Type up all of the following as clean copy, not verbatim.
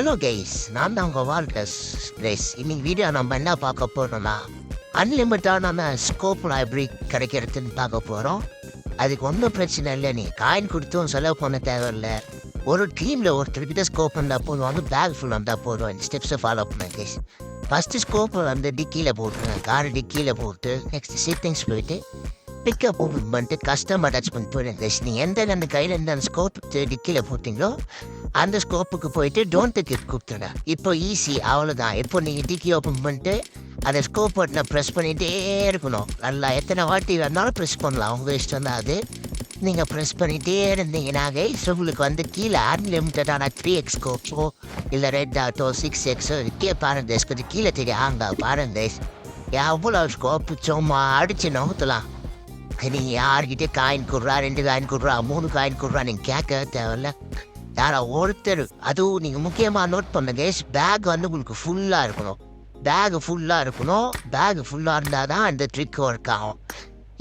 Hello guys, நான் தான் உங்கள் வால்டர்ஸ் ரேஸ். இன்னைக்கு வீடியோ நம்ம என்ன பார்க்க போகிறோம்னா, அன்லிமிட்டான ஸ்கோப்பில் எப்படி கிடைக்கிறதுன்னு பார்க்க போகிறோம். அதுக்கு ஒன்றும் பிரச்சனை இல்லை, நீ காயின் கொடுத்தும் செலவு பண்ண தேவையில்லை. ஒரு டீமில் ஒருத்தர்கிட்ட ஸ்கோப் இருந்தால் போதும், வந்து பேக் ஃபுல் வந்தால் போதும். இந்த ஸ்டெப்ஸை ஃபாலோ பண்ணேன் கைஸ். ஃபஸ்ட்டு ஸ்கோப்பை வந்து டிக்கியில் போட்டுருங்க, கார் டிக்கியில் போட்டு நெக்ஸ்ட் செட்டிங்ஸ் போயிட்டு பிக்கப் ஓப்பன் பண்ணிட்டு கஸ்டம் அட்டாச்மெண்ட் போயிடுங்க கைஸ். நீங்கள் எந்த கையில் இருந்து அந்த ஸ்கோப் டிக்கியில் போட்டிங்களோ அந்த ஸ்கோப்புக்கு போயிட்டு டோன்ட் கிட் கொடுத்துருங்க. இப்போ ஈஸி, அவ்வளோதான். இப்போ நீங்கள் டிக்கி ஓப்பன் பண்ணிட்டு அதை ஸ்கோப் பட்டனை ப்ரெஸ் பண்ணிகிட்டே இருக்கணும். நல்லா எத்தனை வாட்டி வேணாலும் ப்ரெஸ் பண்ணலாம், உங்கள் இஷ்டம் தான் அது. நீங்கள் ப்ரெஸ் பண்ணிகிட்டே இருந்தீங்கன்னா கைஸ் உங்களுக்கு வந்து கீழே அன்லிமிட்டடான 3x ஸ்கோப்போ இல்லை ரெட் டாட்டோ 6x இருக்கே பாருங்க. கொஞ்சம் கீழே தெரியும் ஆங்க பாருங்க. எவ்வளோ ஸ்கோப்பு சும்மா அடிச்சு நோத்தலாம். நீங்கள் யார்கிட்டே காயின் கொடுறா, 2 காயின் கொடுறா, 3 காயின் கொடுறா நீங்கள் கேட்க தேவையில்ல. யாரா ஒருத்தர், அதுவும் நீங்கள் முக்கியமாக நோட் பண்ண கேஸ், பேக் வந்து உங்களுக்கு ஃபுல்லாக இருக்கணும். பேகு ஃபுல்லாக இருக்கணும். பேகு ஃபுல்லாக இருந்தால் தான் இந்த ட்ரிக் ஒர்க் ஆகும்.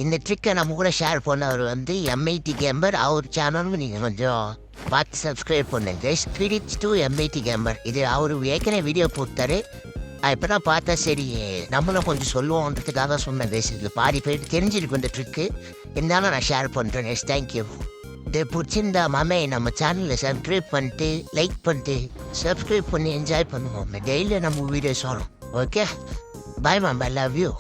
இந்த ட்ரிக்கை நம்ம கூட ஷேர் பண்ணவர் வந்து MIT கேம்பர். அவர் சேனலும் நீங்கள் கொஞ்சம் பார்த்து சப்ஸ்கிரைப் பண்ணுங்க கேஸ். கிரெடிட்ஸ் டு MIT கேம்பர். இது அவர் ஏற்கனவே வீடியோ போட்டார். இப்போ தான் பார்த்தா சரி நம்மளும் கொஞ்சம் சொல்லுவோன்றதுக்காக சொன்னேன் கேஸ். இதில் பாதி பேர் தெரிஞ்சிருக்கும் இந்த ட்ரிக்கு, இருந்தாலும் நான் ஷேர் பண்ணுறேன் கேஸ். தேங்க்யூ. இது பிடிச்சிருந்தா மாமே நம்ம சேனலில் சப்ஸ்கிரைப் பண்ணிட்டு லைக் பண்ணிட்டு சப்ஸ்கிரைப் பண்ணி என்ஜாய் பண்ணுவோம். டெய்லியும் நம்ம வீடியோஸ் வரும். ஓகே, பாய் மாமா, லவ் யூ.